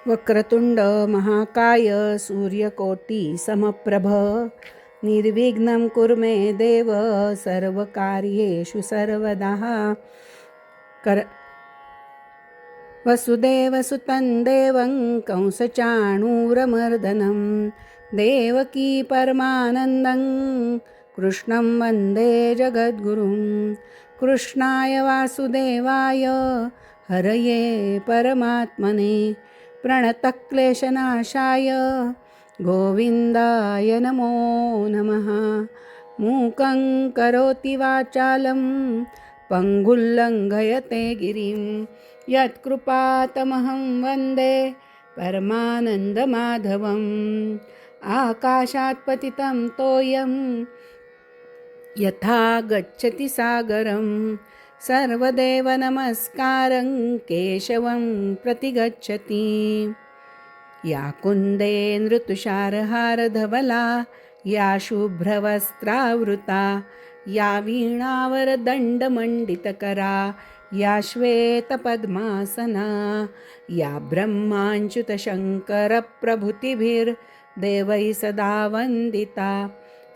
वक्रतुंड महाकाय सूर्यकोटी समप्रभ निर्विघ्नं कुरु मे देव सर्वकार्येषु सर्वदा कर वसुदेवसुतं देवं कंसचाणूरमर्दनं देवकी परमानन्दं कृष्णं वन्दे जगद्गुरुं कृष्णाय वासुदेवाय हरये परमात्मने प्रणतक्लेशनाशाय गोविन्दाय नमो नमः। मूकं करोति वाचालं पङ्गुल्लङ्घयते गिरिं यत्कृपातमहं वन्दे परमानन्दमाधवम्। आकाशात् पतितं तोयं यथा गच्छति सागरं सर्वदेव नमस्कारं केशवं प्रतिगच्छति। या कुन्दे नृतुषारहारधवला या शुभ्रवस्त्रावृता या वीणावरदण्डमण्डितकरा या श्वेतपद्मासना या ब्रह्माच्युतशङ्करप्रभृतिभिर्देवैः सदा वन्दिता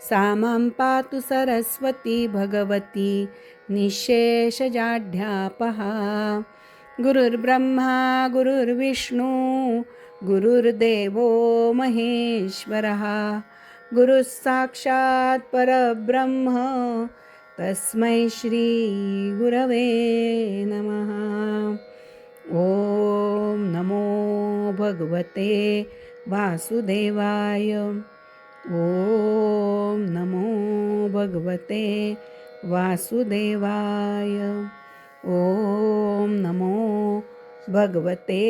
सा मां पातु सरस्वती भगवती निःशेषजाढ्यापहा। गुरुर्ब्रह्मा गुरुर्विष्णु गुरुर्देवो महेश्वरः गुरुः साक्षात् परब्रह्म तस्मै श्री गुरवे नमः। ॐ नमो भगवते वासुदेवाय। ॐ नमो भगवते वासुदेवाय। ॐ नमो भगवते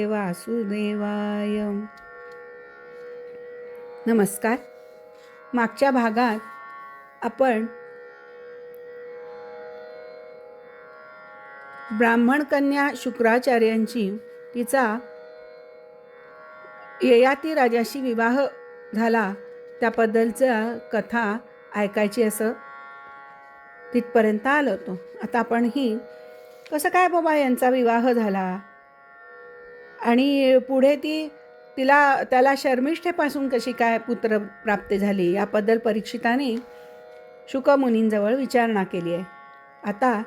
वासुदेवाय। नमस्कार. मागच्या भागात आपण ब्राह्मण कन्या शुक्राचार्यांची तिचा ययाती राजाशी विवाह झाला त्याबद्दलचा कथा ऐकायची असं तिथपर्यंत आलो होतो. आता आपण ही कसं काय बाबा यांचा विवाह झाला आणि पुढे त्याला शर्मिष्ठेपासून कशी काय पुत्र प्राप्ती झाली याबद्दल परीक्षिताने शुकमुनींजवळ विचारणा केली आहे. आता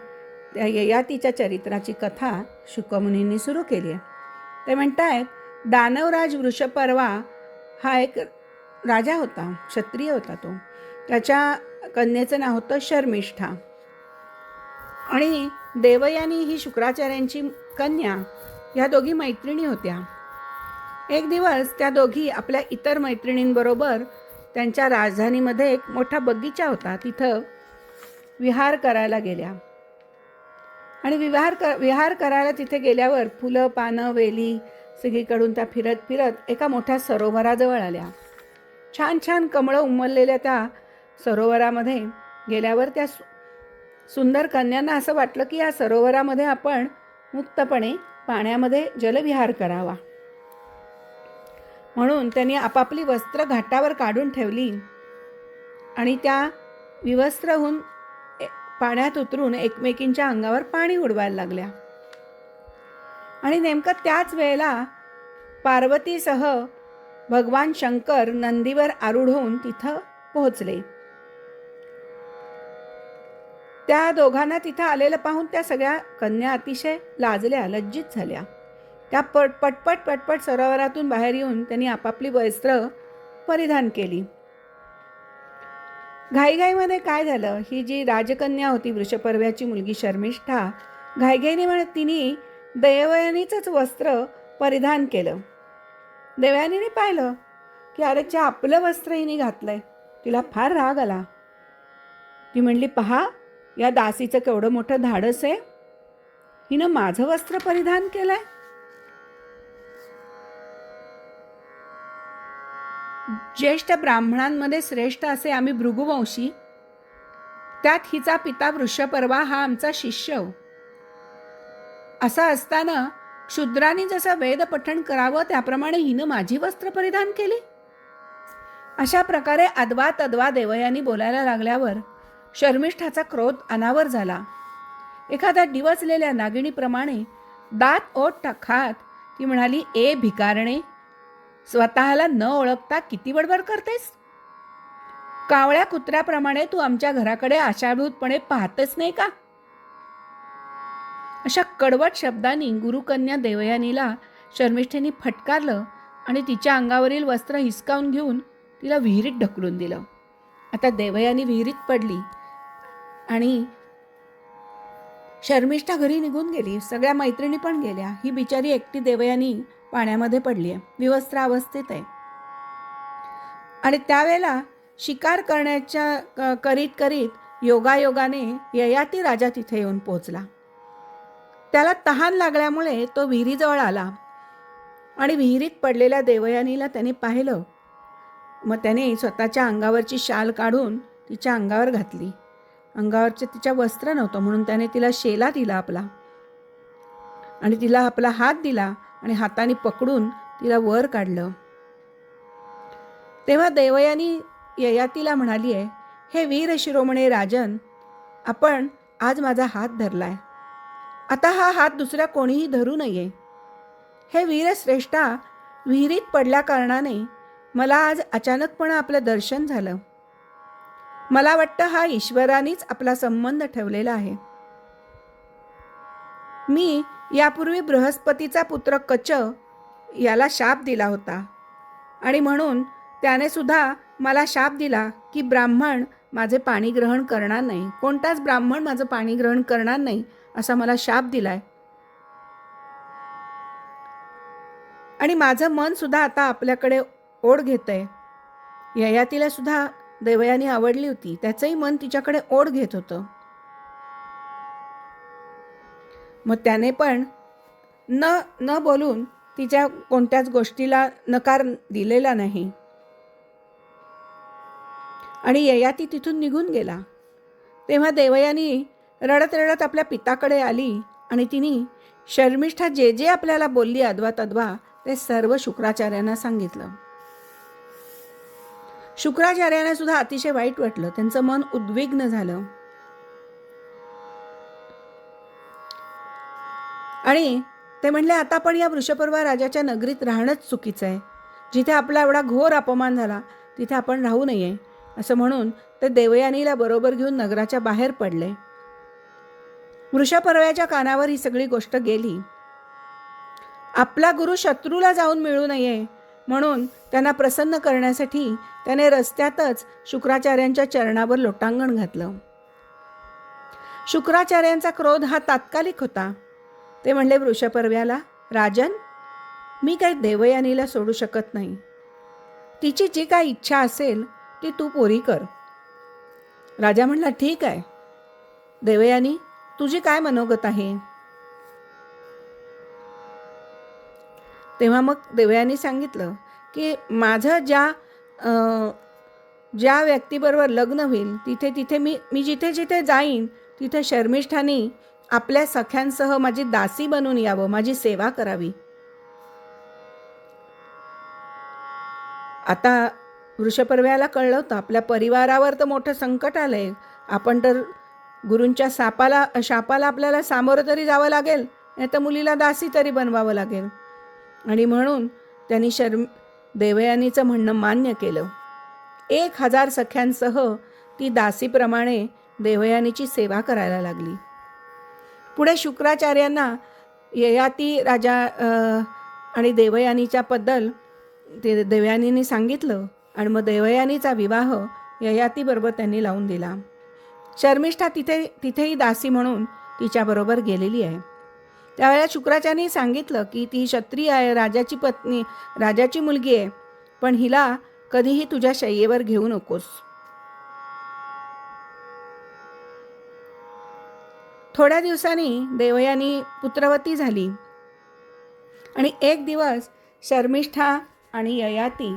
त्या ययातीच्या चरित्राची कथा शुकमुनींनी सुरू केली आहे. ते म्हणतायत दानवराज वृषपर्वा हा एक राजा होता, क्षत्रिय होता. त्याच्या कन्येचं नाव होतं शर्मिष्ठा आणि देवयानी ही शुक्राचार्यांची कन्या ह्या दोघी मैत्रिणी होत्या. एक दिवस त्या दोघी आपल्या इतर मैत्रिणींबरोबर त्यांच्या राजधानीमध्ये एक मोठा बगीचा होता तिथं विहार करायला गेल्या आणि विहार करायला तिथे गेल्यावर फुलं पानं वेली सगळीकडून त्या फिरत फिरत एका मोठ्या सरोवराजवळ आल्या. छान छान कमळं उमललेल्या त्या सरोवरामध्ये गेल्यावर त्या सुंदर कन्यांना असं वाटलं की या सरोवरामध्ये आपण मुक्तपणे पाण्यामध्ये जलविहार करावा. म्हणून त्यांनी आपापली वस्त्र घाटावर काढून ठेवली आणि त्या विवस्त्र होऊन पाण्यात उतरून एकमेकींच्या अंगावर पाणी उडवायला लागल्या. आणि नेमकं त्याच वेळेला पार्वतीसह भगवान शंकर नंदीवर आरूढ होऊन तिथं पोहोचले. त्या दोघांना तिथं आलेलं पाहून त्या सगळ्या कन्या अतिशय लाजल्या, लज्जित झाल्या. त्या पटपट सरोवरातून बाहेर येऊन त्यांनी आपापली वस्त्र परिधान केली. घाईघाईमध्ये काय झालं, ही जी राजकन्या होती वृषपर्व्याची मुलगी शर्मिष्ठा घाईघाईने तिने देवयानीचंच वस्त्र परिधान केलं. देवयानीने पाहिलं की अरेच्या आपलं वस्त्र हिने घातलंय. तिला फार राग आला. ती म्हणली, पहा या दासीचं केवढं मोठं धाडस आहे, हिनं माझं वस्त्र परिधान केलंय. ज्येष्ठ ब्राह्मणांमध्ये श्रेष्ठ असे आम्ही भृगुवंशी, त्यात हिचा पिता वृषपर्वा हा आमचा शिष्य. असं असताना शूद्रांनी जसं वेद पठण करावं त्याप्रमाणे हिनं माझी वस्त्र परिधान केली. अशा प्रकारे अद्वा तद्वा देवयानी बोलायला लागल्यावर शर्मिष्ठाचा क्रोध अनावर झाला. एखाद्या डिवचलेल्या नागिणीप्रमाणे दात ओठ खात ती म्हणाली, ए भिकारणे, स्वतःला न ओळखता किती बडबड करतेस? कावळ्या कुत्र्याप्रमाणे तू आमच्या घराकडे आशाभूतपणे पाहतच नाही का? अशा कडवट शब्दांनी गुरुकन्या देवयानीला शर्मिष्ठेने फटकारलं आणि तिच्या अंगावरील वस्त्र हिसकावून घेऊन तिला विहिरीत ढकलून दिलं. आता देवयानी विहिरीत पडली आणि शर्मिष्ठा घरी निघून गेली. सगळ्या मैत्रिणी पण गेल्या. ही बिचारी एकटी देवयानी पाण्यामध्ये पडली आहे, विवस्त्र अवस्थेत आहे. आणि त्यावेळेला शिकार करण्याच्या करीत करीत योगायोगाने ययाती राजा तिथे येऊन पोहोचला. त्याला तहान लागल्यामुळे तो विहिरीजवळ आला आणि विहिरीत पडलेल्या देवयानीला त्याने पाहिलं. मग त्याने स्वतःच्या अंगावरची शाल काढून तिच्या अंगावर घातली. अंगावरचे तिच्या वस्त्र नव्हतं म्हणून त्याने तिला शेला दिला आपला, आणि तिला आपला हात दिला आणि हाताने पकडून तिला वर काढलं. तेव्हा देवयानी ययातीला म्हणाली आहे, हे वीर शिरोमणे राजन, आपण आज माझा हात धरलाय, आता हा हात दुसऱ्या कोणीही धरू नये. हे वीरश्रेष्ठा, विहिरीत पडल्या कारणाने मला आज अचानकपणे आपलं दर्शन झालं. मला वाटतं हा ईश्वरानेच आपला संबंध ठेवलेला आहे. मी यापूर्वी बृहस्पतीचा पुत्र कच याला शाप दिला होता आणि म्हणून त्याने सुद्धा मला शाप दिला की ब्राह्मण माझे पाणी ग्रहण करणार नाही, कोणताच ब्राह्मण माझं पाणी ग्रहण करणार नाही असा मला शाप दिलाय. आणि माझं मन सुद्धा आता आपल्याकडे ओढ घेतंय. ययातीला सुद्धा देवयानी आवडली होती, त्याचंही मन तिच्याकडे ओढ घेत होतं. मग त्याने पण न बोलून तिच्या कोणत्याच गोष्टीला नकार दिलेला नाही आणि ययाती तिथून निघून गेला. तेव्हा देवयानी रडत रडत आपल्या पिताकडे आली आणि तिने शर्मिष्ठा जे जे आपल्याला बोलली अद्वा तद्वा ते सर्व शुक्राचार्यांना सांगितलं. शुक्राचार्यांना सुद्धा अतिशय वाईट वाटलं, त्यांचं मन उद्विग्न झालं आणि ते म्हणले, आता आपण या वृषपर्वा राजाच्या नगरीत राहणंच चुकीचं आहे. जिथे आपला एवढा घोर अपमान झाला तिथे आपण राहू नये. असं म्हणून ते देवयानीला बरोबर घेऊन नगराच्या बाहेर पडले. वृषपर्व्याच्या कानावर ही सगळी गोष्ट गेली. आपला गुरु शत्रूला जाऊन मिळू नये म्हणून त्यांना प्रसन्न करण्यासाठी त्याने रस्त्यातच शुक्राचार्यांच्या चरणावर लोटांगण घातलं. शुक्राचार्यांचा क्रोध हा तात्कालिक होता. ते म्हणले वृषपर्व्याला, राजन, मी काही देवयानीला सोडू शकत नाही. तिची जी काही इच्छा असेल ती तू पुरी कर. राजा म्हणला, ठीक आहे देवयानी, तुझी काय मनोगत आहे? तेव्हा मग देवयानी सांगितलं की माझं ज्या व्यक्तीबरोबर लग्न होईल तिथे मी जिथे जिथे जाईन तिथे शर्मिष्ठानी आपल्या सख्यांसह माझी दासी बनून यावं, माझी सेवा करावी. आता वृषपर्व्याला कळलं होतं आपल्या परिवारावर तर मोठं संकट आलंय. आपण तर गुरूंच्या शापाला आपल्याला सामोरं तरी जावं लागेल, नाही तर मुलीला दासी तरी बनवावं लागेल. आणि म्हणून त्यांनी देवयानीचं म्हणणं मान्य केलं. 1000 सख्यांसह ती दासीप्रमाणे देवयानीची सेवा करायला लागली. पुढे शुक्राचार्यांना ययाती राजा आणि देवयानीच्या बद्दल ते देवयानीने सांगितलं आणि मग देवयानीचा विवाह ययातीबरोबर त्यांनी लावून दिला. शर्मिष्ठा तिथेही दासी म्हणून तिच्याबरोबर गेलेली आहे. त्यावेळेला शुक्राचार्यांनी सांगितलं की ती क्षत्रिय आहे, राजाची पत्नी, राजाची मुलगी आहे, पण हिला कधीही तुझ्या शय्येवर घेऊ नकोस. थोड्या दिवसांनी देवयानी पुत्रवती झाली आणि एक दिवस शर्मिष्ठा आणि ययाती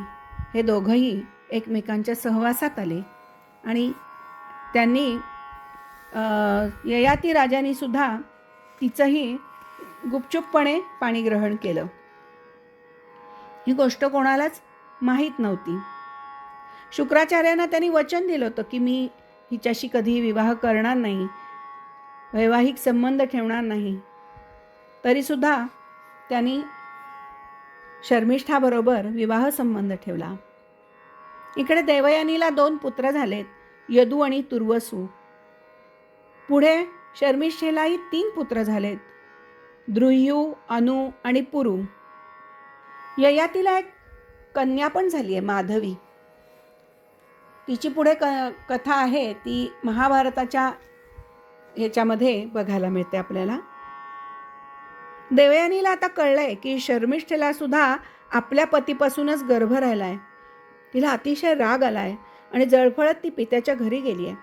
हे दोघंही एकमेकांच्या सहवासात आले आणि त्यांनी ययाती राजांनी सुद्धा तिचंही गुपचूपपणे पाणी ग्रहण केलं. ही गोष्ट कोणालाच माहीत नव्हती. शुक्राचार्यांना त्यांनी वचन दिलं होतं की मी हिच्याशी कधीही विवाह करणार नाही, वैवाहिक संबंध ठेवणार नाही. तरीसुद्धा त्यांनी शर्मिष्ठाबरोबर विवाह संबंध ठेवला. इकडे देवयानीला 2 पुत्र झालेत, यदू आणि तुर्वसू. पुढे शर्मिष्ठेलाही 3 पुत्र झालेत, द्रुयू, अनु आणि पुरू. ययातीला एक कन्या पण झाली आहे, माधवी. तिची पुढे कथा आहे ती महाभारताच्या ह्याच्यामध्ये बघायला मिळते आपल्याला. देवयानीला आता कळलंय की शर्मिष्ठेला सुद्धा आपल्या पतीपासूनच गर्भ राहिलाय. तिला अतिशय राग आलाय आणि जळफळत ती पित्याच्या घरी गेली आहे.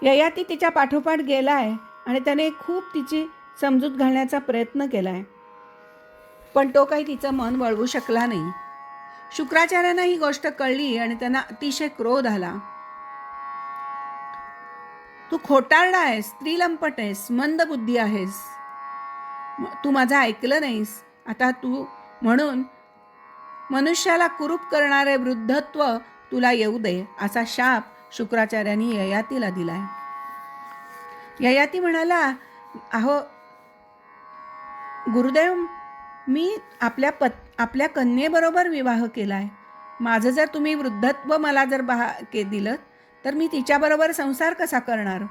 ययाती तिच्या पाठोपाठ गेलाय आणि त्याने खूप तिची समजूत घालण्याचा प्रयत्न केलाय, पण तो काही तिचं मन वळवू शकला नाही. शुक्राचार्यांना ही गोष्ट कळली आणि त्यांना अतिशय क्रोध आला. तू खोटारडा आहेस, स्त्रीलंपट आहेस, मंदबुद्धी आहेस, तू माझं ऐकलं नाहीस. आता तू म्हणून मनुष्याला कुरूप करणारे वृद्धत्व तुला येऊ दे, असा शाप शुक्राचार्यांनी ययातीला दिलाय. ययाती म्हणाला, अहो गुरुदेव, मी आपल्या कन्येबरोबर विवाह केलाय. माझं जर तुम्ही वृद्धत्व मला जर दिलं तर मी तिच्याबरोबर संसार कसा करणार?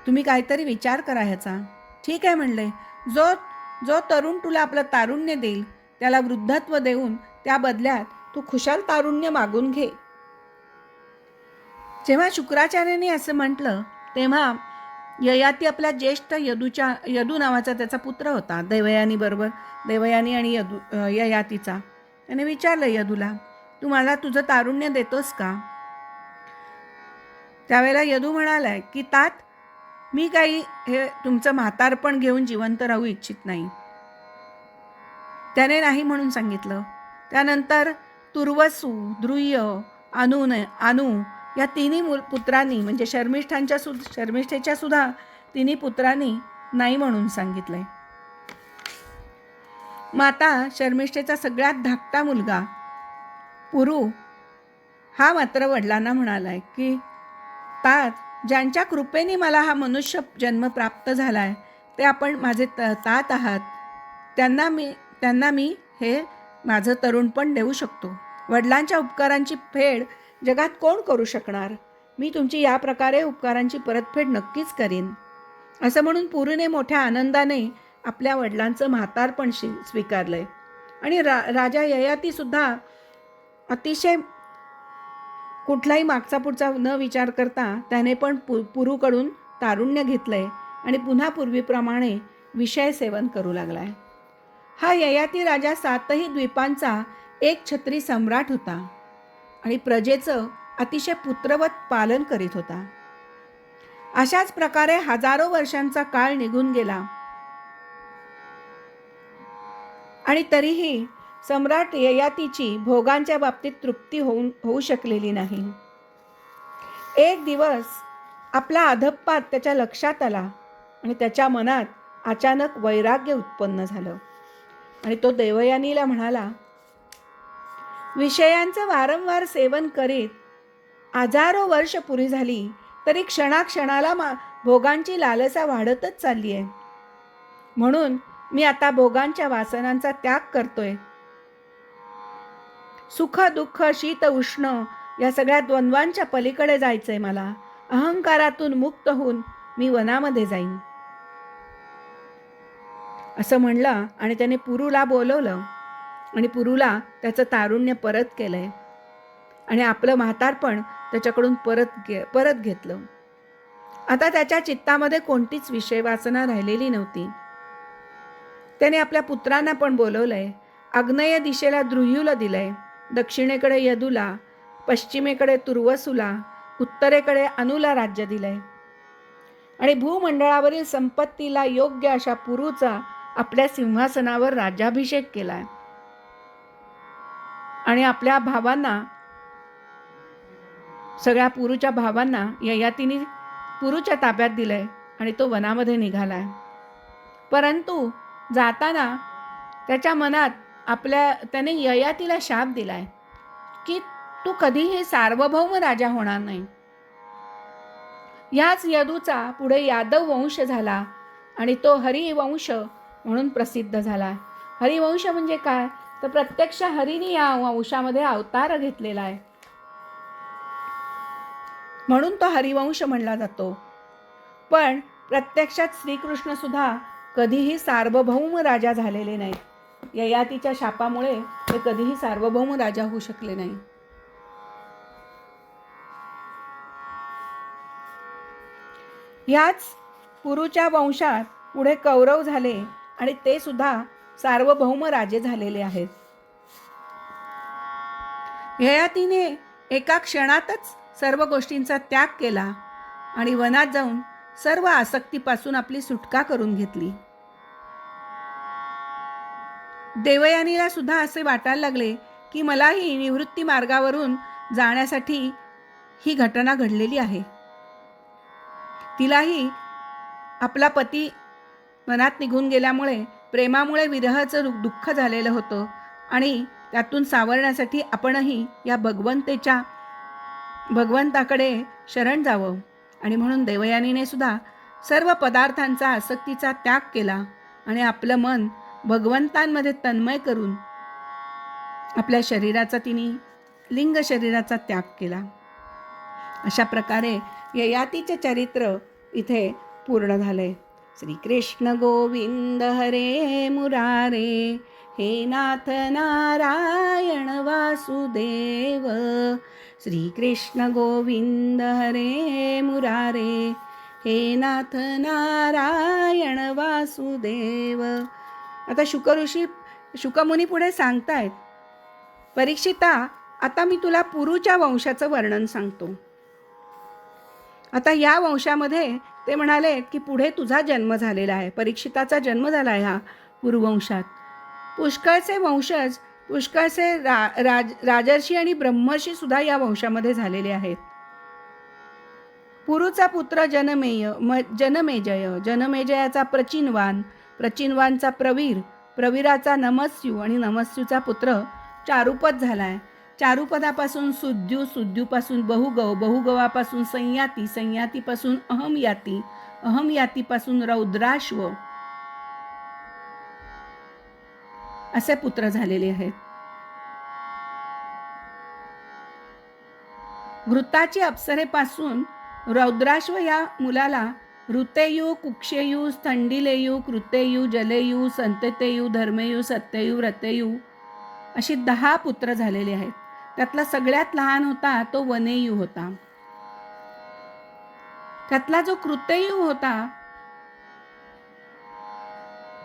तुम्ही काहीतरी विचार करा ह्याचा. ठीक आहे म्हणले, जो तरुण तुला आपलं तारुण्य देईल त्याला वृद्धत्व देऊन त्या बदल्यात तू खुशाल तारुण्य मागून घे. जेव्हा शुक्राचार्यांनी असं म्हटलं तेव्हा ययाती आपल्या ज्येष्ठ यदू नावाचा त्याचा पुत्र होता, देवयानी आणि ययातीचा. त्याने विचारलं यदूला, तू मला तुझं तारुण्य देतोस का? त्यावेळेला यदू म्हणालाय की तात, मी काही हे तुमचं म्हातारपण घेऊन जिवंत राहू इच्छित नाही. त्याने नाही म्हणून सांगितलं. त्यानंतर तुर्वसू, द्रुय, अनु या तिन्ही पुत्रांनी म्हणजे शर्मिष्ठेच्या सुद्धा तिन्ही पुत्रांनी नाही म्हणून सांगितलंय. माता शर्मिष्ठेचा सगळ्यात धाकटा मुलगा पुरू हा मात्र वडिलांना म्हणालाय की तात, ज्यांच्या कृपेने मला हा मनुष्य जन्म प्राप्त झालाय ते आपण माझे तात आहात. त्यांना मी हे माझं तरुणपण देऊ शकतो. वडिलांच्या उपकारांची फेड जगात कोण करू शकणार? मी तुमची या प्रकारे उपकारांची परतफेड नक्कीच करीन. असं म्हणून पुरूने मोठ्या आनंदाने आपल्या वडिलांचं म्हातारपण स्वीकारलंय. आणि राजा ययाती सुद्धा अतिशय कुठलाही मागचा पुढचा न विचार करता त्याने पण पुरूकडून तारुण्य घेतलंय आणि पुन्हा पूर्वीप्रमाणे विषय सेवन करू लागलाय. हा ययाती राजा 7ही द्वीपांचा एक छत्री सम्राट होता आणि प्रजेचं अतिशय पुत्रवत पालन करीत होता. अशाच प्रकारे हजारो वर्षांचा काळ निघून गेला आणि तरीही सम्राट ययातीची भोगांच्या बाबतीत तृप्ती होऊ शकलेली नाही. एक दिवस आपला अधप्पात त्याच्या लक्षात आला आणि त्याच्या मनात अचानक वैराग्य उत्पन्न झालं आणि तो देवयानीला म्हणाला, विषयांचं वारंवार सेवन करीत हजारो वर्ष पुरी झाली तरी क्षणाक्षणाला भोगांची लालसा वाढतच चालली आहे. म्हणून मी आता भोगांच्या वासनांचा त्याग करतोय. सुख दुःख शीत उष्ण या सगळ्या द्वंद्वांच्या पलीकडे जायचंय मला. अहंकारातून मुक्त होऊन मी वनामध्ये जाईन. असं म्हणलं आणि त्याने पुरूला बोलवलं आणि पुरूला त्याचं तारुण्य परत केलंय आणि आपलं म्हातारपण त्याच्याकडून परत घेतलं. आता त्याच्या चित्तामध्ये कोणतीच विषय वासना राहिलेली नव्हती. त्याने आपल्या पुत्रांना पण बोलवलंय. आग्नेय दिशेला द्रुयूला दिलंय, दक्षिणेकडे यदूला, पश्चिमेकडे तुर्वसूला, उत्तरेकडे अनुला राज्य दिलंय आणि भूमंडळावरील संपत्तीला योग्य अशा पुरूचा आपल्या सिंहासनावर राज्याभिषेक केलाय आणि आपल्या भावांना, सगळ्या पुरूच्या भावांना ययातीने पुरूच्या ताब्यात दिलंय आणि तो वनामध्ये निघालाय. परंतु जाताना त्याच्या मनात त्याने ययातीला शाप दिलाय की तू कधीही सार्वभौम राजा होणार नाही. याच यदूचा पुढे यादव वंश झाला आणि तो हरिवंश म्हणून प्रसिद्ध झाला. हरिवंश म्हणजे काय, तर प्रत्यक्ष हरिनी या वंशामध्ये अवतार घेतलेला आहे, म्हणून तो हरिवंश म्हणला जातो. पण प्रत्यक्षात श्रीकृष्ण सुद्धा कधीही सार्वभौम राजा झालेले नाहीत. ययातीच्या शापामुळे ते कधीही सार्वभौम राजा होऊ शकले नाही. याच पुरुच्या वंशात पुढे कौरव झाले आणि ते सुद्धा सार्वभौम राजे झालेले आहेत. ययातीने एका क्षणातच सर्व गोष्टींचा त्याग केला आणि वनात जाऊन सर्व आसक्तीपासून आपली सुटका करून घेतली. देवयानीला सुद्धा असे वाटायला लागले की मलाही निवृत्ती मार्गावरून जाण्यासाठी ही घटना घडलेली आहे. तिलाही आपला पती वनात निघून गेल्यामुळे प्रेमामुळे विरहाचं दुःख झालेलं होतं आणि त्यातून सावरण्यासाठी आपणही या भगवंताकडे शरण जावं. आणि म्हणून देवयानीने सुद्धा सर्व पदार्थांचा आसक्तीचा त्याग केला आणि आपलं मन भगवंतांमध्ये तन्मय करून आपल्या शरीराचा तिने लिंग शरीराचा त्याग केला. अशा प्रकारे ययातीचे चरित्र इथे पूर्ण झाले. श्रीकृष्ण गोविंद हरे मुरारे, हे नाथ नारायण वासुदेव. श्रीकृष्ण गोविंद हरे मुरारे, हे नाथ नारायण वासुदेव. आता शुकमुनी पुढे सांगतायत, परीक्षिता, आता मी तुला पुरुच्या वंशाचं वर्णन सांगतो. आता या वंशामध्ये ते म्हणाले की पुढे तुझा जन्म झालेला आहे. परीक्षिताचा जन्म झाला आहे ह्या पुरुवंशात. पुष्कळचे वंशज, पुष्कळचे राजर्षी आणि ब्रह्मर्षी सुद्धा या वंशामध्ये झालेले आहेत. पुरुचा पुत्र जनमेजय, जनमेजयाचा प्रचिनवान, प्रचिनवानचा प्रवीर, प्रवीराचा नमस्यू आणि नमस्यूचा पुत्र चारुपद झालाय. चारुपदापासून सुद्यू, सुद्यूपासून बहुगव, बहुगवापासून संयाती, संयातीपासून अहमयाती, अहमयातीपासून रौद्राश्व असे पुत्र झालेले आहेत. घृताची अप्सरेपासून रौद्राश्व या मुलाला ऋतेयू, कुक्षेयू, स्थंडिलेयू, कृतेयू, जलेयू, संततेयू, धर्मेयू, सत्ययू, रतेयू अशी 10 पुत्र झालेले आहेत. त्यातला सगळ्यात लहान होता तो वनेयू होता. त्यातला जो कृतेयू होता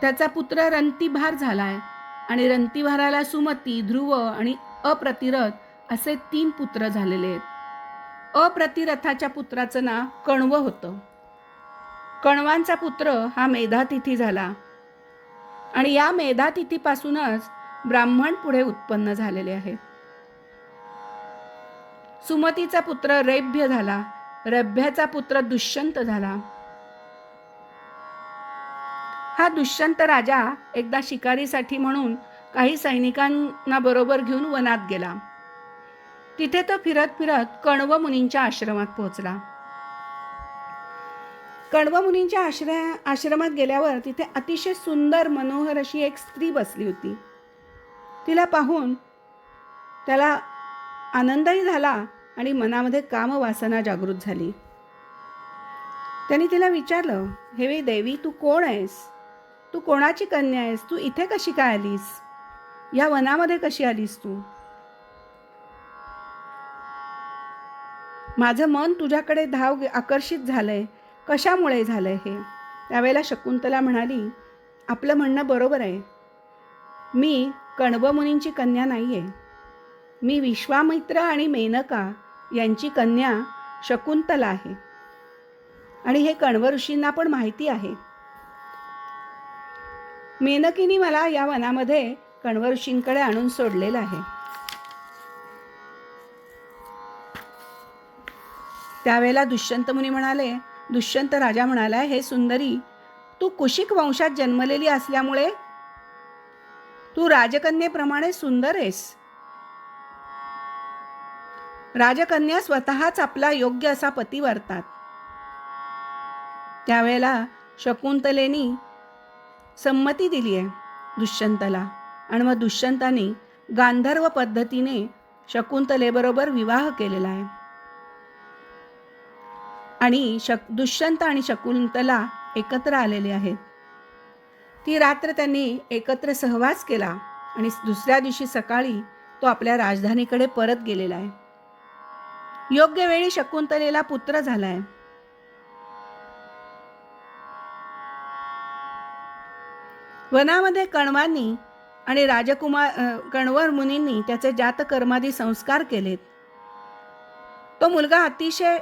त्याचा पुत्र रंतिभार झालाय आणि रंतिभाराला सुमती, ध्रुव आणि अप्रतिरथ असे 3 पुत्र झालेले आहेत. अप्रतिरथाच्या पुत्राचं नाव कण्व होतं. कण्वांचा पुत्र हा मेधातिथी झाला आणि या मेधातिथीपासूनच ब्राह्मण पुढे उत्पन्न झालेले आहेत. सुमतीचा पुत्र रैभ्य झाला, रैभ्याचा पुत्र दुष्यंत झाला. हा दुष्यंत राजा एकदा शिकारीसाठी म्हणून काही सैनिकांना बरोबर घेऊन वनात गेला. तिथे तो फिरत फिरत कण्व मुनींच्या आश्रमात पोहोचला. कण्व मुनींच्या आश्रमात गेल्यावर तिथे अतिशय सुंदर मनोहर अशी एक स्त्री बसली होती. तिला पाहून त्याला आनंदही झाला आणि मनामध्ये कामवासना जागृत झाली. त्यांनी तिला विचारलं, हे देवी, तू कोण आहेस? तू कोणाची कन्या आहेस? तू इथे कशी काय आलीस? या वनामध्ये कशी आलीस तू? माझं मन तुझ्याकडे आकर्षित झालंय. कशामुळे झालंय हे? त्यावेळेला शकुंतला म्हणाली, आपलं म्हणणं बरोबर आहे. मी कण्व मुनींची कन्या नाहीये. मी विश्वामित्र आणि मेनका यांची कन्या शकुंतला आहे आणि हे कण्व ऋषींना पण माहिती आहे. मेनकीने मला या वनामध्ये कण्व ऋषींकडे आणून सोडलेलं आहे. त्यावेळेला दुष्यंत मुनी म्हणाले, दुष्यंत राजा म्हणाला, हे सुंदरी, तू कुशिक वंशात जन्मलेली असल्यामुळे तू राजकन्येप्रमाणे सुंदर आहेस. राजकन्या स्वतःच आपला योग्य असा पती वारतात. त्यावेळेला शकुंतलेनी संमती दिली आहे दुष्यंताला, आणि मग दुष्यंताने गांधर्व पद्धतीने शकुंतलेबरोबर विवाह केलेला आहे. आणि दुष्यंत आणि शकुंतला एकत्र आलेले आहेत. ती रात्र त्यांनी एकत्र सहवास केला आणि दुसऱ्या दिवशी सकाळी तो आपल्या राजधानीकडे परत गेलेला आहे. योग्य वेळी शकुंतलेला पुत्र झालाय. वनामध्ये कण्वांनी आणि कण्वर मुनींनी त्याचे जातकर्मादी संस्कार केलेत. तो मुलगा अतिशय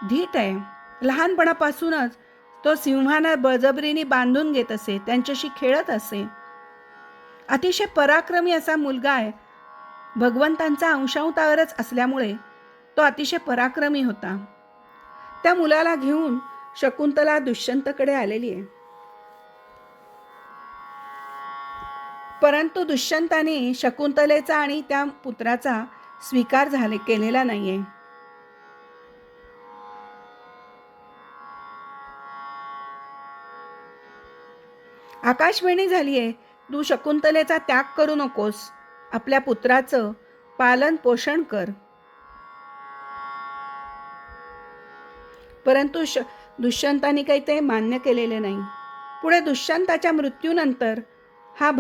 धीट आहे. लहानपणापासूनच तो सिंहांना बळजबरीने बांधून घेत असे, त्यांच्याशी खेळत असे. अतिशय पराक्रमी असा मुलगा आहे. भगवंतांचा अंशावतारच असल्यामुळे तो अतिशय पराक्रमी होता. त्या मुलाला घेऊन शकुंतला दुष्यंतकडे आलेली आहे. परंतु दुष्यंताने शकुंतलेचा आणि त्या पुत्राचा स्वीकार केलेला नाहीये. आकाशवाणी झालीये, तू शकुंतलेचा त्याग करू नकोस, आपल्या पुत्राचं पालन पोषण कर. परंतु दुष्यंताने काही ते मान्य केलेले नाही. पुढे दुष्यंताच्या मृत्यूनंतर हा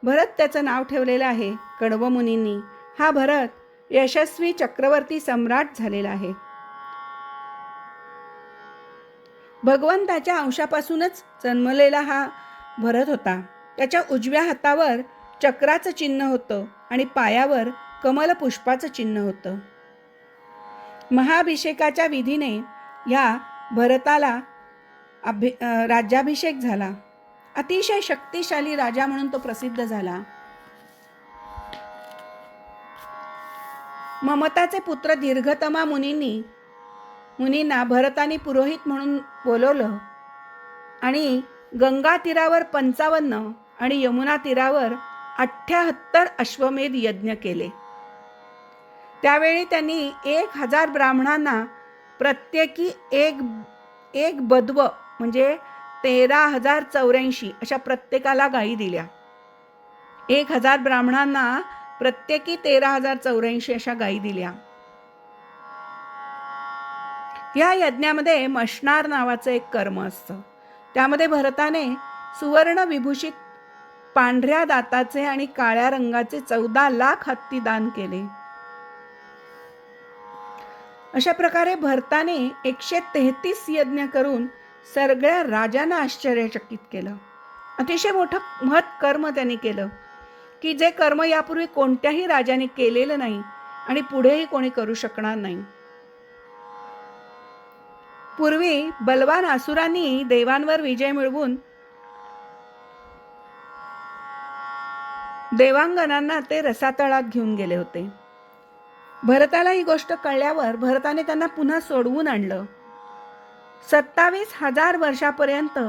भरत त्याचं नाव ठेवलेलं आहे कण्व मुनींनी. हा भरत यशस्वी चक्रवर्ती सम्राट झालेला आहे. भगवंताच्या अंशापासूनच जन्मलेला हा भरत होता. त्याच्या उजव्या हातावर चक्राचं चिन्ह होतं आणि पायावर कमल पुष्पाचं चिन्ह होतं. महाभिषेकाच्या विधीने या भरताला राज्याभिषेक झाला. अतिशय शक्तिशाली राजा म्हणून तो प्रसिद्ध झाला. ममताचे पुत्र दीर्घतमा मुनींना भरताने पुरोहित म्हणून बोलवलं आणि गंगा तीरावर 55 आणि यमुना तीरावर 78 अश्वमेध यज्ञ केले. त्यावेळी त्यांनी 1000 ब्राह्मणांना प्रत्येकी एक बद्व म्हणजे 13,084 अशा प्रत्येकाला गायी दिल्या. 1000 ब्राह्मणांना प्रत्येकी 13,084 अशा गायी दिल्या. या यज्ञामध्ये मशनार नावाचं एक कर्म असतं. त्यामध्ये भरताने सुवर्ण विभूषित पांढऱ्या दाताचे आणि काळ्या रंगाचे 14 लाख हत्ती दान केले. अशा प्रकारे भरताने 133 यज्ञ करून सगळ्या राजांना आश्चर्यचकित केलं. अतिशय मोठं महत् कर्म त्यांनी केलं की जे कर्म यापूर्वी कोणत्याही राजाने केलेलं नाही आणि पुढेही कोणी करू शकणार नाही. पूर्वी बलवान असुरांनी देवांवर विजय मिळवून देवांगनांना ते रसातळात घेऊन गेले होते. भरताला ही गोष्ट कळल्यावर भरताने त्यांना पुन्हा सोडवून आणलं. 27,000 वर्षापर्यंत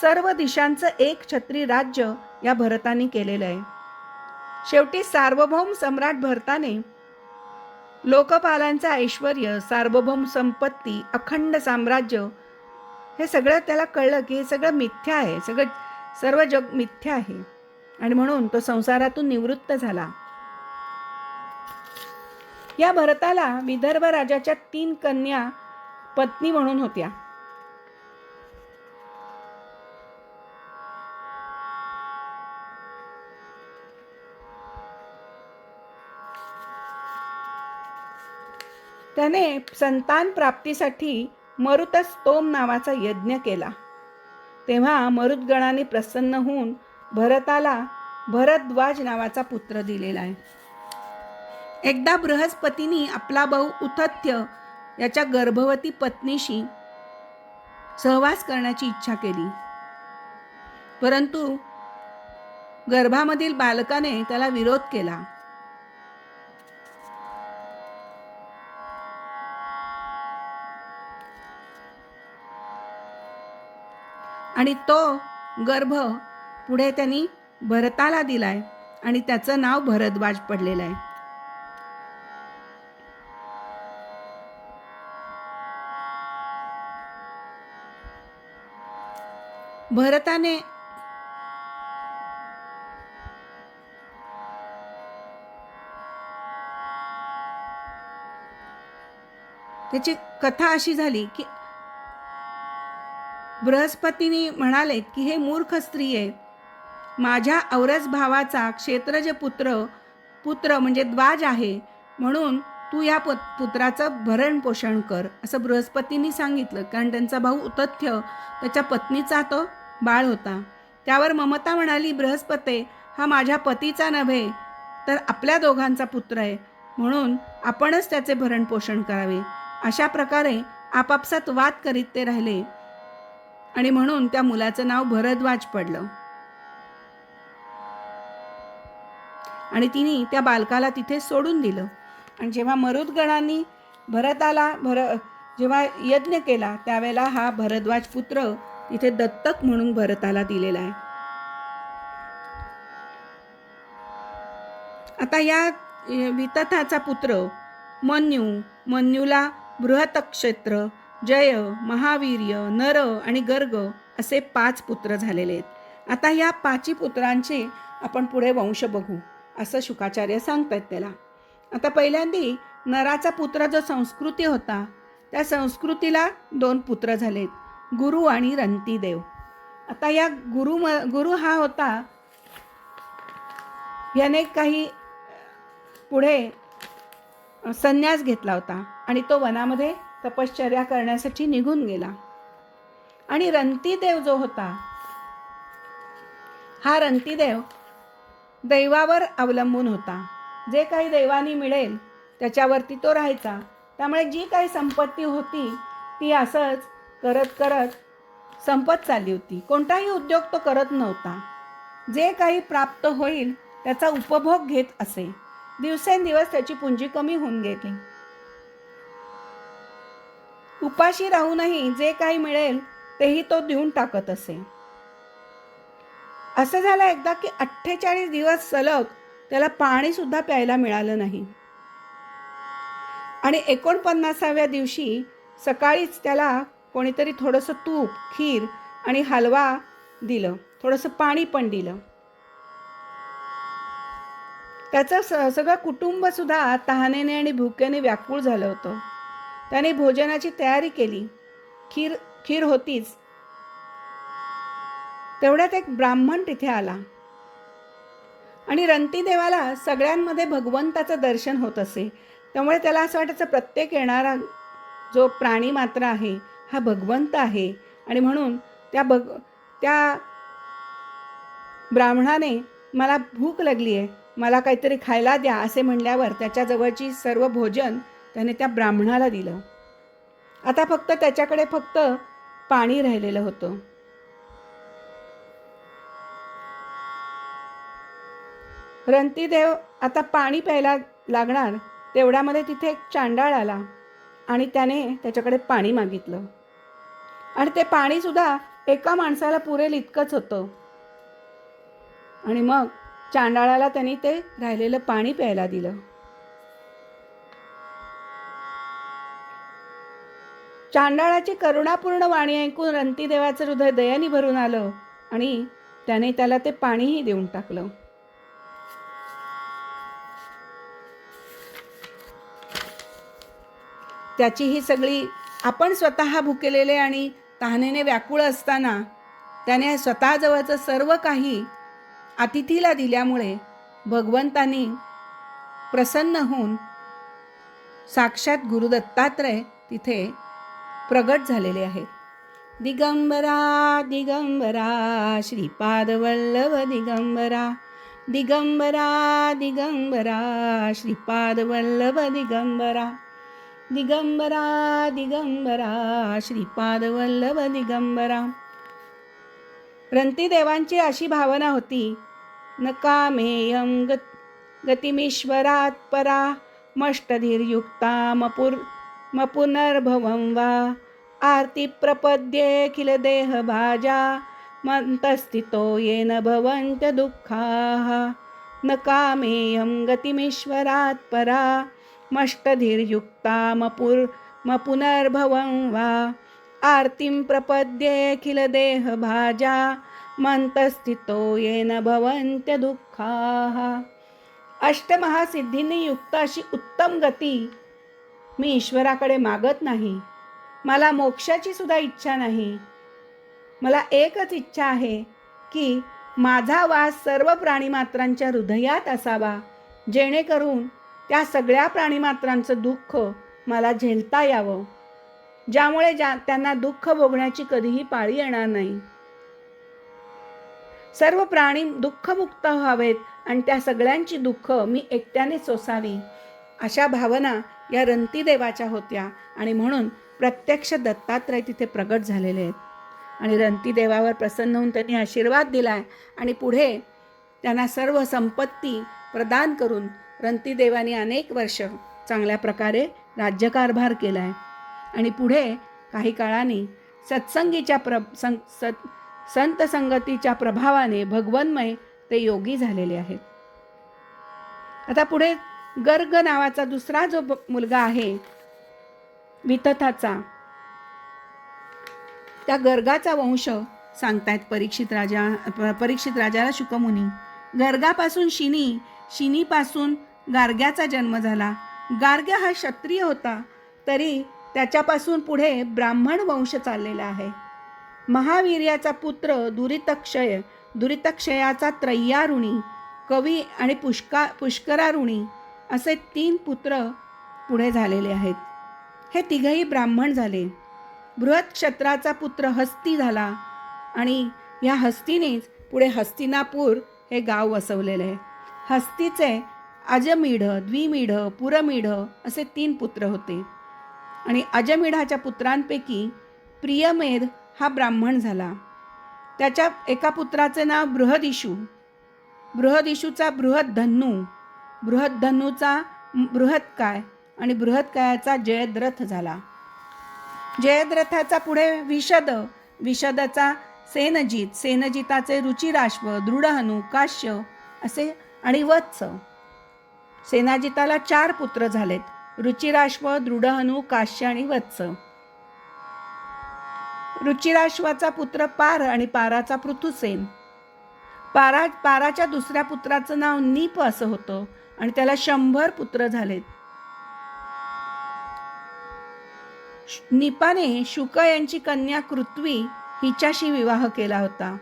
सर्व दिशांचं एक छत्री राज्य या भरताने केलेलं आहे. शेवटी सार्वभौम सम्राट भरताने लोकपालांचं ऐश्वर्य, सार्वभौम संपत्ती, अखंड साम्राज्य हे सगळं त्याला कळलं की हे सगळं मिथ्या आहे, सर्व जग मिथ्या आहे आणि म्हणून तो संसारातून निवृत्त झाला. या भरताला विदर्भ राजाच्या 3 कन्या पत्नी म्हणून होत्या. त्याने संतान प्राप्तीसाठी मरुतस्तोम नावाचा यज्ञ केला. तेव्हा मरुद्गणाने प्रसन्न होऊन भरताला भरद्वाज नावाचा पुत्र दिलेला आहे. एकदा बृहस्पतींनी आपला भाऊ उतथ्य याच्या गर्भवती पत्नीशी सहवास करण्याची इच्छा केली, परंतु गर्भामधील बालकाने त्याला विरोध केला. आणि तो गर्भ पुढे त्यांनी भरताला दिलाय आणि त्याचं नाव भरद्वाज पडलेलं आहे. भरताने त्याची कथा अशी झाली की बृहस्पतीने म्हणाले की हे मूर्ख स्त्रिये, माझ्या औरस भावाचा क्षेत्रज पुत्र म्हणजे द्वाज आहे, म्हणून तू या पुत्राचं भरण पोषण कर असं बृहस्पतींनी सांगितलं. कारण त्यांचा भाऊ उतथ्य त्याच्या पत्नीचा तो बाळ होता. त्यावर ममता म्हणाली, बृहस्पते, हा माझ्या पतीचा नव्हे तर आपल्या दोघांचा पुत्र आहे, म्हणून आपणच त्याचे भरण पोषण करावे. अशा प्रकारे आपापसात वाद करीत ते राहिले आणि म्हणून त्या मुलाचं नाव भरद्वाज पडलं. आणि तिने त्या बालकाला तिथे सोडून दिलं. आणि जेव्हा मरुदगणांनी जेव्हा यज्ञ केला त्यावेळेला हा भरद्वाज पुत्र तिथे दत्तक म्हणून भरताला दिलेला आहे. आता या वितथाचा पुत्र मन्यूला बृहतक्षेत्र, जय, महावीर्य, नर आणि गर्ग असे 5 पुत्र झालेले आहेत. आता या 5 पुत्रांचे आपण पुढे वंश बघू असं शुकाचार्य सांगतात त्याला. आता पहिल्यांदी नराचा पुत्र जो संस्कृती होता, त्या संस्कृतीला 2 पुत्र झालेत, गुरु आणि रंतीदेव. आता या गुरु हा होता, याने काही पुढे संन्यास घेतला होता आणि तो वनामध्ये तपश्चर्या करण्यासाठी निघून गेला. आणि रंतीदेव जो होता, हा रंतीदेव दैवावर अवलंबून होता. जे काही दैवानी मिळेल त्याच्यावरती तो राहायचा. त्यामुळे जी काही संपत्ती होती ती असंच करत करत संपत चालली होती. कोणताही उद्योग तो करत नव्हता. जे काही प्राप्त होईल त्याचा उपभोग घेत असे. दिवसेंदिवस त्याची पुंजी कमी होऊन गेली. उपाशी राहूनही जे काही मिळेल तेही तो देऊन टाकत असे. असं झालं एकदा की 48 दिवस सलग त्याला पाणी सुद्धा प्यायला मिळालं नाही. आणि 49व्या दिवशी सकाळीच त्याला कोणीतरी थोडंसं तूप, खीर आणि हलवा दिलं, थोडंसं पाणी पण दिलं. त्याचं सगळं कुटुंब सुद्धा तहानेने आणि भुकेने व्याकुळ झालं होतं. त्याने भोजनाची तयारी केली. खीर होतीच. तेवढ्यात एक ब्राह्मण तिथे आला आणि रंतीदेवाला सगळ्यांमध्ये भगवंताचं दर्शन होत असे. त्यामुळे त्याला असं वाटायचं प्रत्येक येणारा जो प्राणी मात्र आहे हा भगवंत आहे. आणि म्हणून त्या ब्राह्मणाने मला भूक लागली आहे, मला काहीतरी खायला द्या असे म्हणल्यावर त्याच्याजवळची सर्व भोजन त्याने त्या ब्राह्मणाला दिलं. आता त्याच्याकडे फक्त पाणी राहिलेलं होतं. रंतीदेव आता पाणी प्यायला लागणार तेवढ्यामध्ये तिथे एक चांडाळ आला आणि त्याने त्याच्याकडे पाणी मागितलं. आणि ते पाणी सुद्धा एका माणसाला पुरेल इतकंच होतं. आणि मग चांडाळाला त्यांनी ते राहिलेलं पाणी प्यायला दिलं. चांडाळाची करुणापूर्ण वाणी ऐकून रंतीदेवाचं हृदय दयेने भरून आलं आणि त्याने त्याला ते पाणीही देऊन टाकलं. त्याची ही सगळी आपण स्वतः भुकेलेले आणि तहानेने व्याकुळ असताना त्याने स्वतःजवळचं सर्व काही अतिथीला दिल्यामुळे भगवंतांनी प्रसन्न होऊन साक्षात गुरु दत्तात्रय तिथे प्रगट झालेले आहेत. दिगंबरा दिगंबरा श्रीपाद वल्लभ दिगंबरा, दिगंबरा दिगंबरा श्रीपाद वल्लभ दिगंबरा, दिगंबरा दिगंबरा श्रीपाद वल्लभ दिगंबरा. रंतीदेवांची अशी भावना होती, न कामेयं गतिमीश्वरात् परा मष्टधीर्युक्ता मपुनर्भवं वा आर्ति प्रपद्येऽखिल देहभाजा मन्तस्थितो येन भवन्त्य दुःखाः. न कामेयं गतिमीश्वरात् परा मष्टधीर्युक्ता मपुनर्भवं वा आरतीं प्रपद्ये अखिल देह भाजा मंतस्थितो येन भवन्त्य दुःखाः. अष्टमहासिद्धींनी युक्त अशी उत्तम गती मी ईश्वराकडे मागत नाही. मला मोक्षाची सुद्धा इच्छा नाही. मला एकच इच्छा आहे की माझा वास सर्व प्राणीमात्रांच्या हृदयात असावा, जेणेकरून त्या सगळ्या प्राणीमात्रांचं दुःख मला झेलता यावं, ज्यामुळे त्यांना दुःख भोगण्याची कधीही पाळी येणार नाही. सर्व प्राणी दुःखमुक्त व्हावेत आणि त्या सगळ्यांची दुःख मी एकट्याने सोसावी, अशा भावना या रंतीदेवाच्या होत्या. आणि म्हणून प्रत्यक्ष दत्तात्रय तिथे प्रगट झालेले आहेत. आणि रंतीदेवावर प्रसन्न होऊन त्यांनी आशीर्वाद दिलाय आणि पुढे त्यांना सर्व संपत्ती प्रदान करून रंतीदेवाने अनेक वर्ष चांगल्या प्रकारे राज्यकारभार केला आहे. आणि पुढे काही काळाने सत्संगीच्या संत संगतीच्या प्रभावाने भगवन्मय ते योगी झालेले आहेत. आता पुढे गर्ग नावाचा दुसरा जो मुलगा आहे वितथाचा, त्या गर्गाचा वंश सांगतायत परीक्षित राजाला शुकमुनी. गर्गापासून शिनी, शिनीपासून गार्ग्याचा जन्म झाला. गार्ग्य हा क्षत्रिय होता, तरी त्याच्यापासून पुढे ब्राह्मण वंश चाललेला आहे. महावीर्याचा पुत्र दुरितक्षयाचा त्रय्यारुणी, कवी आणि पुष्करारुणी असे 3 पुत्र पुढे झालेले आहेत. हे तिघही ब्राह्मण झाले. बृहत क्षत्राचा पुत्र हस्ती झाला आणि या हस्तीनेच पुढे हस्तिनापूर हे गाव वसवलेले आहे. हस्तीचे अजमीढ, द्विमीढ, पुरमीढ असे 3 पुत्र होते. आणि अजमीढाच्या पुत्रांपैकी प्रियमेध हा ब्राह्मण झाला. त्याच्या एका पुत्राचे नाव बृहदिशू, बृहदिशूचा बृहद्धन्नू, बृहद्धन्नूचा बृहत्काय आणि बृहत्कायाचा जयद्रथ झाला. जयद्रथाचा पुढे विशद, विशदचा सेनजित, सेनजिताचे रुचिराश्व, दृढहनु, काश्य असे आणि वत्स. सेनाजिताला 4 पुत्र झालेत, रुचिराश्व, दृढहनु, काश्य आणि वत्स. रुचिराश्वाचा पुत्र पार आणि पाराचा पृथुसेन. पाराच्या दुसऱ्या पुत्राचं नाव नीप असं होतं आणि त्याला 100 पुत्र झालेत. निपाने शुक यांची कन्या कृत्वी हिच्याशी विवाह केला होता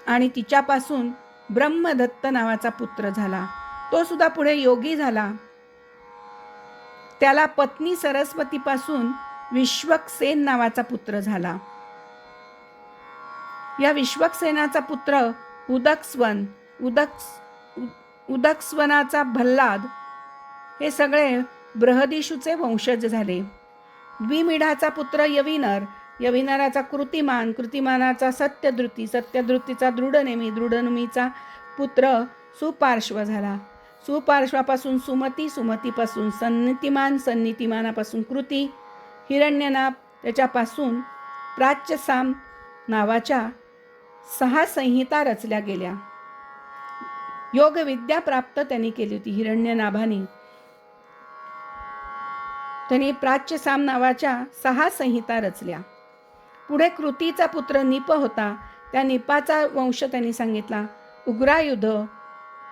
आणि तिच्यापासून ब्रह्मदत्त नावाचा पुत्र झाला. तो सुद्धा पुढे योगी झाला. त्याला पत्नी सरस्वतीपासून विश्वक्सेन नावाचा पुत्र झाला. या विश्वक्सेनाचा पुत्र उदक्स्वन, उदक्स्वनाचा भल्लाद हे सगळे बृहदिशूचे वंशज झाले. द्विमीढाचा पुत्र यविनर, यविनराचा कृतिमान, कृतिमानाचा सत्यद्रुती, सत्यद्रुतीचा दृढनेमी, दृढनेमीचा पुत्र सुपार्श्व झाला. सुपार्श्वापासून सुमती, सुमतीपासून सन्नितिमान, सन्नितिमानापासून कृती, हिरण्यनाभ, त्याच्यापासून प्राच्यसाम नावाच्या 6 संहिता रचल्या गेल्या. योगविद्या प्राप्त त्यांनी केली होती हिरण्यनाभाने. त्यांनी प्राच्यसाम नावाच्या 6 संहिता रचल्या. पुढे कृतीचा पुत्र निप होता. त्या निपाचा वंश त्यांनी सांगितला. उग्रायुध,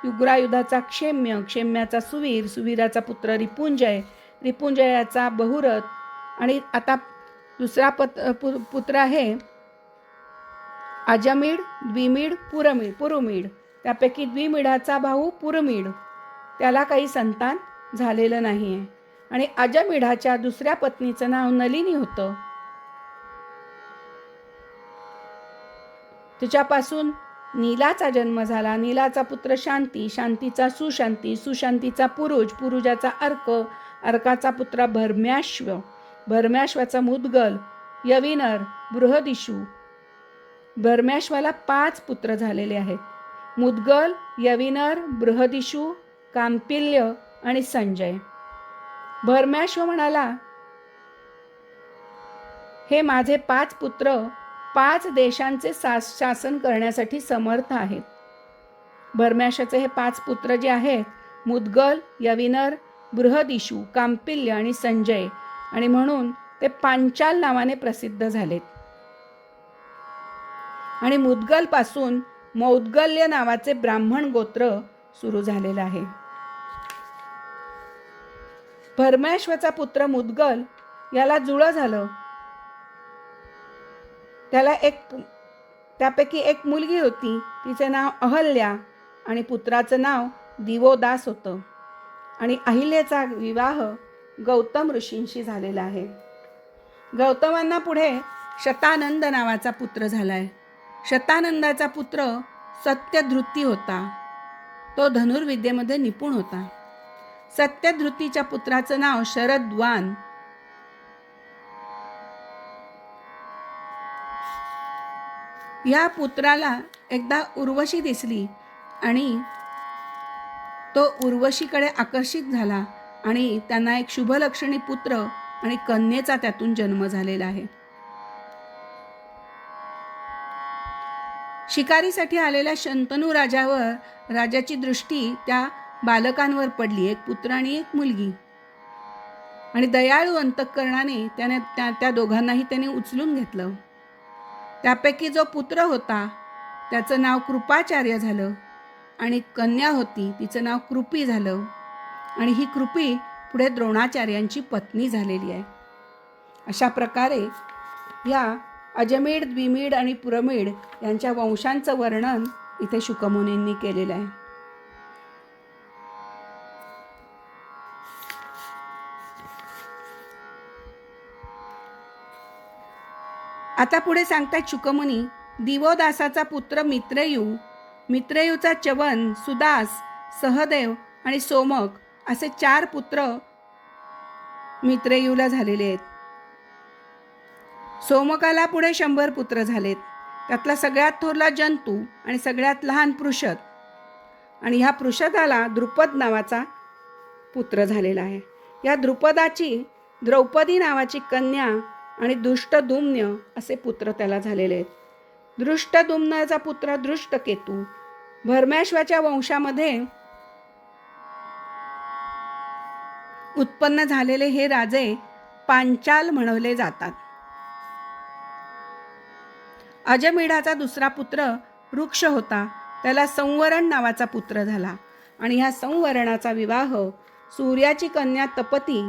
उग्रायुधाचा क्षेम्य, क्षेम्याचा सुवीर, सुवीराचा पुत्र रिपुंजय, रिपुंजयाचा बहुरथ आणि आता दुसरा पुत्र आहे अजमीड, द्विमीड, पुरुमीड. त्यापैकी द्विमीडाचा भाऊ पुरमीड, त्याला काही संतान झालेलं नाही आहे. आणि अजमीढाच्या दुसऱ्या पत्नीचं नाव नलिनी होतं. तिच्यापासून नीलाचा जन्म झाला. नीलाचा पुत्र शांती, शांतीचा सुशांती, सुशांतीचा पुरुष, पुरुषाचा अर्क, अर्काचा पुत्र भरम्याश्व, भरम्याश्वाचा मुद्गल, यविनर, बृहदिशू. भरम्याश्वाला 5 पुत्र झालेले आहेत. मुद्गल, यविनर, बृहदिशू, कांपिल्य आणि संजय. भरम्याश्व म्हणाला, हे माझे 5 पुत्र 5 देशांचे शासन करण्यासाठी समर्थ आहेत. भरम्याश्वाचे हे 5 पुत्र जे आहेत मुद्गल, यविनर, बृहदिशू, कांपिल्य आणि संजय, आणि म्हणून ते पांचाल नावाने प्रसिद्ध झालेत. आणि मुद्गल पासून मौद्गल्य नावाचे ब्राह्मण गोत्र सुरू झालेलं आहे. भरमेश्वचा पुत्र मुद्गल याला जुळं झालं. त्यापैकी एक मुलगी होती, तिचे नाव अहल्या आणि पुत्राचं नाव दिवोदास होतं. आणि अहिल्याचा विवाह गौतम ऋषींशी झालेला आहे. गौतमांना पुढे शतानंद नावाचा पुत्र झालाय. शतानंदाचा पुत्र सत्यधृती होता. तो धनुर्विद्येमध्ये निपुण होता. सत्यधृतीच्या पुत्राचं नाव शरद्वान. या पुत्राला एकदा उर्वशी दिसली आणि तो उर्वशीकडे आकर्षित झाला आणि त्यांना एक शुभलक्षणी पुत्र आणि कन्येचा त्यातून जन्म झालेला आहे. शिकारीसाठी आलेल्या शंतनू राजाची दृष्टी त्या बालकांवर पडली, एक पुत्र आणि एक मुलगी. आणि दयाळू अंतःकरणाने त्याने त्या दोघांनाही त्याने उचलून घेतलं. त्यापैकी जो पुत्र होता त्याचं नाव कृपाचार्य झालं आणि कन्या होती तिचं नाव कृपी झालं. आणि ही कृपी पुढे द्रोणाचार्यांची पत्नी झालेली आहे. अशा प्रकारे या अजमेड, द्विमीड आणि पुरमीड यांच्या वंशांचं वर्णन इथे शुकमुनींनी केलेलं आहे. आता पुढे सांगतात शुकमुनी, दिवोदासाचा पुत्र मित्रेयूचा च्यवन, सुदास, सहदेव आणि सोमक असे 4 पुत्र मित्रेयूला झालेले आहेत. सोमकाला पुढे 100 पुत्र झालेत. त्यातला सगळ्यात थोरला जंतू आणि सगळ्यात लहान पृषद. आणि ह्या पृषदाला द्रुपद नावाचा पुत्र झालेला आहे. या द्रुपदाची द्रौपदी नावाची कन्या आणि दृष्टद्युम्न असे पुत्र त्याला झालेले आहेत. दृष्टद्युम्नाचा पुत्र दृष्टकेतू. भरमेश्वराच्या वंशामध्ये उत्पन्न झालेले हे राजे पांचाल म्हणवले जातात. अजमेढाचा दुसरा पुत्र वृक्ष होता. त्याला संवरण नावाचा पुत्र झाला आणि ह्या संवरणाचा विवाह सूर्याची कन्या तपती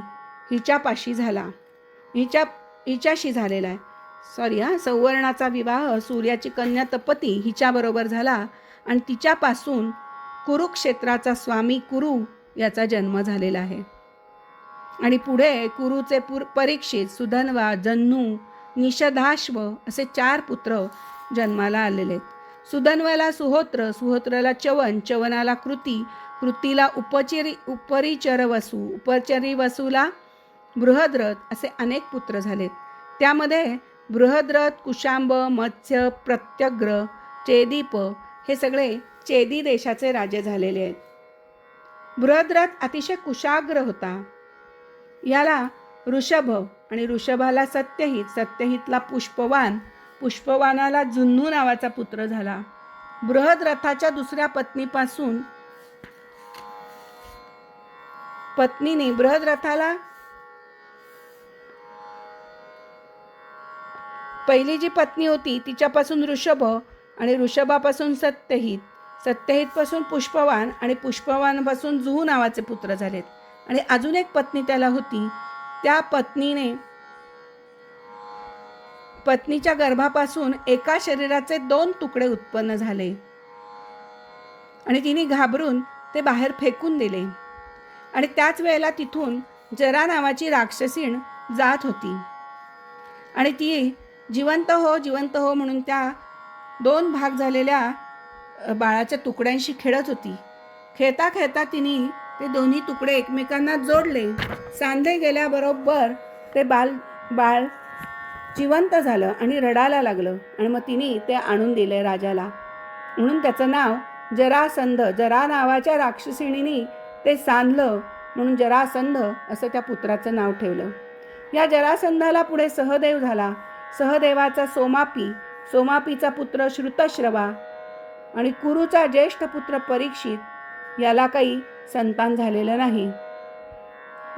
हिच्यापाशी झाला. हिच्याशी झालेला आहे. संवरणाचा विवाह सूर्याची कन्या तपती हिच्याबरोबर झाला आणि तिच्यापासून कुरुक्षेत्राचा स्वामी कुरु याचा जन्म झालेला आहे. आणि पुढे कुरुचे परीक्षित, सुधन्वा, जन्नू, निषधाश्व असे 4 पुत्र जन्माला आलेले आहेत. सुधन्वाला सुहोत्र, सुहोत्राला च्यवन, च्यवनाला कृती, कृतीला उपरिचरी वसूला बृहद्रथ असे अनेक पुत्र झालेत. त्यामध्ये बृहद्रथ, कुशांब, मत्स्य, प्रत्यग्र, चेदीप हे सगळे चेदी देशाचे राजे झालेले आहेत. बृहद्रथ अतिशय कुशाग्र होता. याला ऋषभ आणि ऋषभाला सत्यहित, सत्यहितला पुष्पवान, पुष्पवानाला जुन्नू नावाचा पुत्र झाला. बृहद्रथाच्या दुसऱ्या पत्नीने बृहद्रथाला पहिली जी पत्नी होती तिच्यापासून ऋषभ आणि ऋषभापासून सत्यहित, सत्यहितपासून पुष्पवान आणि पुष्पवानपासून जुहू नावाचे पुत्र झालेत. आणि अजून एक पत्नी त्याला होती. त्या पत्नीच्या गर्भापासून एका शरीराचे 2 तुकडे उत्पन्न झाले आणि तिने घाबरून ते बाहेर फेकून दिले. आणि त्याच वेळेला तिथून जरा नावाची राक्षसीण जात होती आणि ती जिवंत हो म्हणून त्या 2 भाग झालेल्या बाळाच्या तुकड्यांशी खेळत होती. खेळता खेळता तिने ते दोन्ही तुकडे एकमेकांना जोडले. सांधे गेल्याबरोबर ते बाळ जिवंत झालं आणि रडायला लागलं. आणि मग तिने ते आणून दिले राजाला. म्हणून त्याचं नाव जरासंध, जरा नावाच्या राक्षसिणीने ते सांधलं म्हणून जरासंध असं त्या पुत्राचं नाव ठेवलं. या जरासंधाला पुढे सहदेव झाला. सहदेवाचा सोमापी, सोमापीचा पुत्र श्रुतश्रवा आणि कुरुचा ज्येष्ठ पुत्र परीक्षित याला काही संतान झालेलं नाही.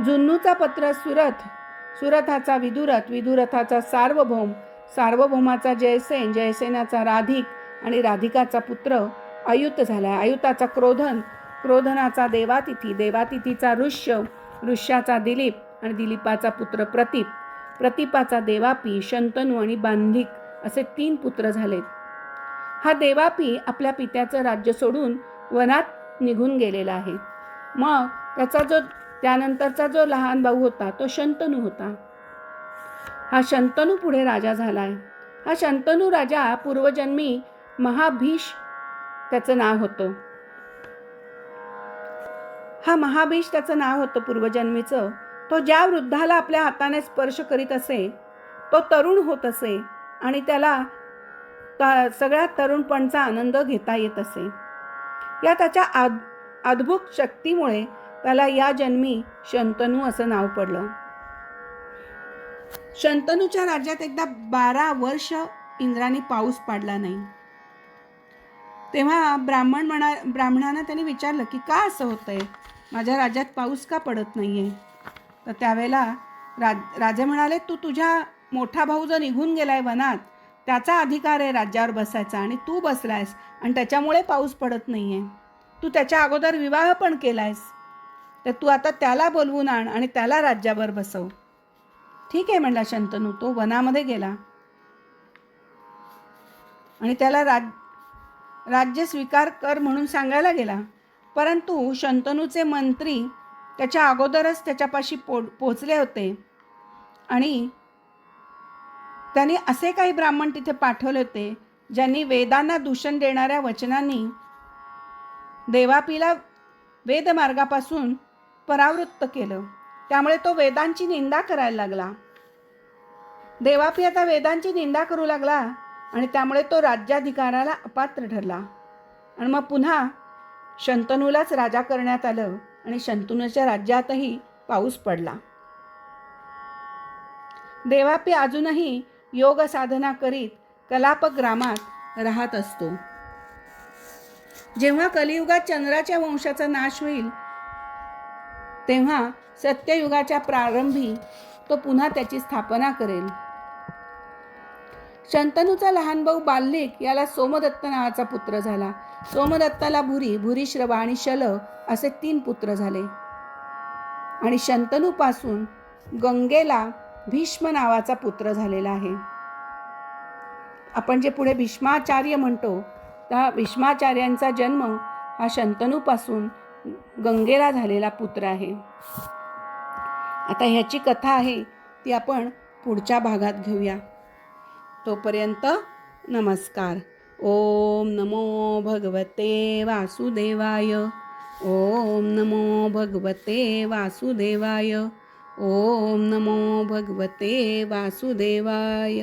जुन्नूचा पुत्र सुरथ, सुरथाचा विदुरथ, विदुरथाचा सार्वभौम, सार्वभौमाचा जयसेन, जयसेनाचा राधिक आणि राधिकाचा पुत्र अयुत झाला. अयुताचा क्रोधन, क्रोधनाचा देवातिथी, देवातिथीचा ऋष्य, ऋष्याचा दिलीप आणि दिलीपाचा पुत्र प्रतीप, प्रतीपाचा देवापी, शंतनू आणि बांधिक असे 3 पुत्र झालेत. हा देवापी आपल्या पित्याचं राज्य सोडून वनात निघून गेलेला आहे. मग त्यानंतरचा जो लहान भाऊ होता तो शंतनू होता. हा शंतनू पुढे राजा झालाय. हा शंतनू राजा पूर्वजन्मी महाभीष त्याचं नाव होतं. हा महाभीष त्याचं नाव होतं पूर्वजन्मीचं. तो ज्या वृद्धाला आपल्या हाताने स्पर्श करीत असे तो तरुण होत असे आणि त्याला सगळ्या तरुणपणचा आनंद घेता येत असे. या त्याच्या अद्भुत शक्तीमुळे त्याला या जन्मी शंतनू असं नाव पडलं. शंतनूच्या राज्यात एकदा 12 वर्ष इंद्राने पाऊस पाडला नाही. तेव्हा ब्राह्मणानं त्यांनी विचारलं की का असं होतंय, माझ्या राज्यात पाऊस का पडत नाहीये. तर त्यावेळेला राजे म्हणाले, तुझ्या मोठा भाऊ जो निघून गेलाय वनात त्याचा अधिकार आहे राज्यावर बसायचा आणि तू बसलायस आणि त्याच्यामुळे पाऊस पडत नाहीये. तू त्याच्या अगोदर विवाह पण केलायस, तर तू आता त्याला बोलवून आण आणि त्याला राज्यावर बसव. ठीक आहे म्हणला शंतनू. तो वनामध्ये गेला आणि त्याला राज्य स्वीकार कर म्हणून सांगायला गेला. परंतु शंतनूचे मंत्री त्याच्या अगोदरच त्याच्यापाशी पोहोचले होते आणि त्यांनी असे काही ब्राह्मण तिथे पाठवले होते ज्यांनी वेदांना दूषण देणाऱ्या वचनांनी देवापीला वेदमार्गापासून परावृत्त केलं. त्यामुळे तो वेदांची निंदा करायला लागला. देवापी आता वेदांची निंदा करू लागला आणि त्यामुळे तो राज्याधिकाराला अपात्र ठरला. आणि मग पुन्हा शंतनूलाच राजा करण्यात आलं आणि शंतनूच्या राज्यातही पाऊस पडला. देवापी अजूनही योग साधना करीत कलाप ग्रामात राहत असतो. जेव्हा कलियुगात चंद्राच्या वंशाचा नाश होईल तेव्हा सत्ययुगाच्या प्रारंभी तो पुन्हा त्याची स्थापना करेल. शंतनूचा लहान भाऊ बाल्लिक याला सोमदत्त नावाचा पुत्र झाला. सोमदत्ताला भुरी, भुरीश्रवा आणि शल असे 3 पुत्र झाले. आणि शंतनूपासून गंगेला भीष्म नावाचा पुत्र झालेला आहे. आपण जे पुढे भीष्माचार्य म्हणतो त्या भीष्माचार्यांचा जन्म हा शंतनूपासून गंगेला झालेला पुत्र आहे. आता ह्याची कथा आहे ती आपण पुढच्या भागात घेऊया. तोपर्यंत नमस्कार. ओम नमो भगवते वासुदेवाय. ओम नमो भगवते वासुदेवाय. ओम नमो भगवते वासुदेवाय.